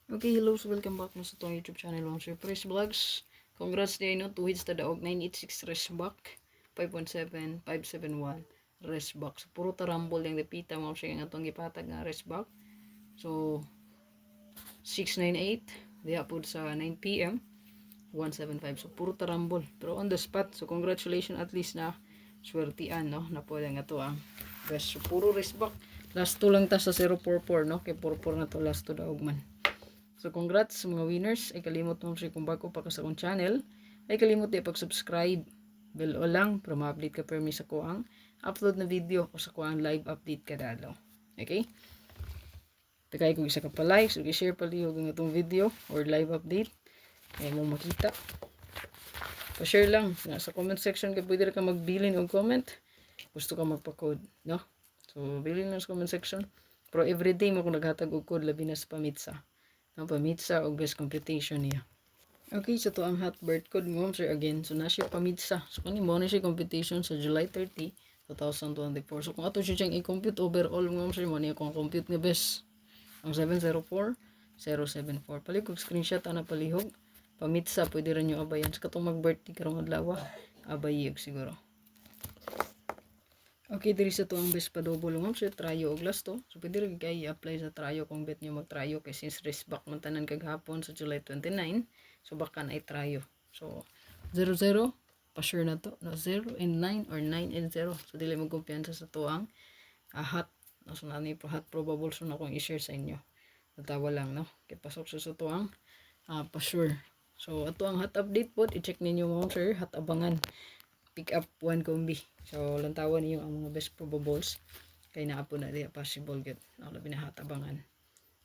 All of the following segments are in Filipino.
Okay, hello, so welcome back mo sa itong YouTube channel mo, Sir Fresh Vlogs. Congrats din, no? 2 hits ta daog, 986 Reshback, 5.7, 571 Reshback. So, puro tarambol yung repita mo siya nga itong gipatag nga Reshback. So, 698, diha po sa 9 p.m. 175. So, puro tarambol. Pero on the spot. So, congratulations at least na swertian, no? Na po nga to ang best. So, puro Reshback. Last 2 lang ta sa 044, no? Kay 44 na to last 2 daog man. So congrats sa mga winners. Ay kalimot mo siya kung bago pa ka sa akong channel. Ay kalimot di pag-subscribe. Bell o lang para ma-update ka permi sa ko ang upload na video o sa ko ang live update kada adlaw. Okay? Takay kung isa ka pa like, so i-share pa liyo ang itong video or live update. Ay mo makita. Pa-share lang. Sa comment section ka pwede ka magbilin o comment. Gusto ka magpa-code, no? So bilin lang sa comment section. Pero everyday mo kung naghatag og code labi na sa pamitsa. Ang pamitsa o best computation niya. Okay, so to ang hot birth code mo, sir, again. So, na siya pamitsa. So, kung mo na siya computation sa July 30, 2024. So, kung ato siya siyang i-compute overall mo, sir, mo niya kung compute nga best. Ang 704074. Palig kong screenshot, ana palihog. Pamitsa, pwede rin nyo abayan. So, katong mag-birthday karong adlaw, abayig siguro. Okay, diri sa to ang best pa double mo sa tryo og last to. So pwede rin kayo i-apply sa tryo kung bet nyo mag-tryo kay since Reshback man tanan kaghapon sa July 29. So baka na i-tryo. So 00 pa sure na to. No 0 and 9 or 9 and 0. So dili mo kumpiyansa sa to ang hot. No, so nani pro hot probable so na kung i-share sa inyo. Natawa lang no. Kay pasok sa to ang pa sure. So ato ang hot update po i-check ninyo mo sir hot abangan. Pick up one combi. So, lantawan niyo ang mga best probables. Kaya naapo na diya possible get. Labi na hatabangan.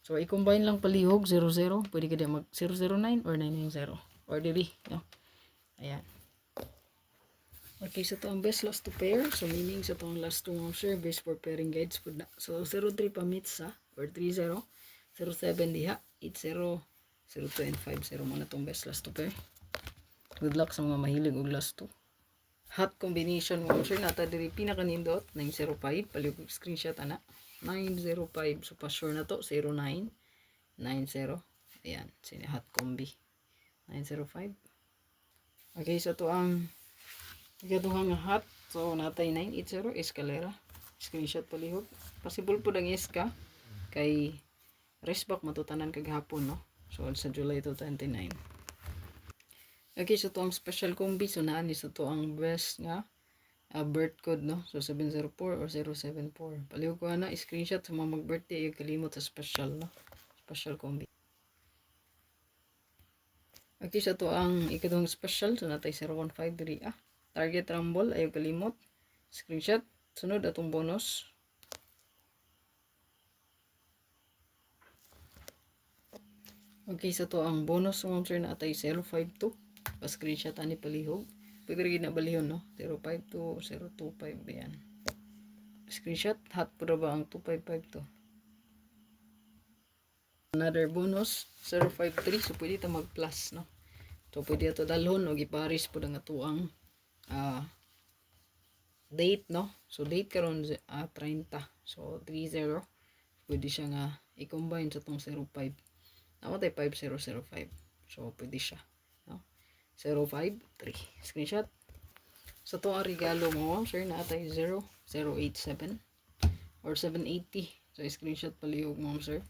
So, i-combine lang palihog 00. Pwede ka diya mag 009 or 990. Or diri. No? Ayan. Okay, so ito ang best last to pair. So, meaning sa itong last to answer best for pairing guides. So, 03 pa mitsa or 30. 07 diha. 80. 02 and 50 muna itong best last to pair. Good luck sa mga mahilig og last to. Hot combination mo sure nata diri pinakanindot 905 palig screenshot ana 905 so pa sure na to 0990 ayan sini hot combi 905. Okay, so to ang ikaduhang hot so natay 980 escalera screenshot palihog possible po dang iska kay Reshback matutanan kaghapon no so sa July 29. Okay, so to ang special combi so naani so to ang best nga birth code no so 704 or 074 palihog ko na screenshot sa mga mag-birthday yung kalimot sa special no special combi. Okay, so to ang ikaduhang special so natay 015 diri target rumble ayo kalimot screenshot sunod atong bonus. Okay, so to ang bonus mo sir natay 052 pa screenshot ani palihog pwede rin na balihon no 052 025 yan screenshot hot po ba ang 255 to. Another bonus 053 so pwede ito mag plus no so pwede ito dalhon o giparis po nga tuang date no so date karon 30 so 30 pwede siya nga i-combine sa tong 05 namatay 5005 so pwede siya no 053 screenshot so to ang regalo mo sir natay 0087 or 780 so screenshot palihog mo sir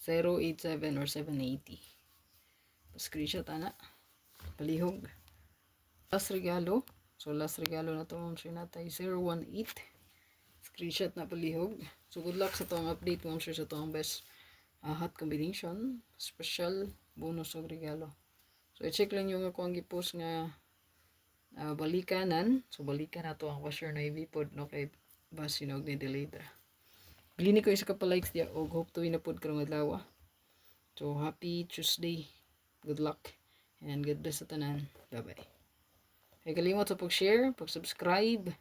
087 or 780 screenshot ana palihog last regalo so last regalo na to sir natay 018 screenshot na palihog so good luck sa to ang update mo sir sa to ang best hot combination special bonus o regalo so i-check lang yung ako ang gipost nga balikanan so balikan na to ang washer na ibipod no kay basi na og ni delayed ra bilini ko isa ka pa likes dia og hope to win na pod karong adlaw so happy Tuesday good luck and God bless sa tanan bye bye ay kalimot sa pag-share pag-subscribe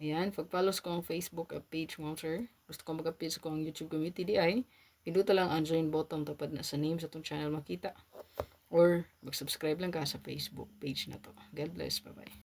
ayan pag-follow ko ang Facebook page mo sir gusto ko mag-update sa kong YouTube community di ay pinduta lang ang join button tapad na sa name sa itong channel makita or mag-subscribe lang ka sa Facebook page na to. God bless. Bye-bye.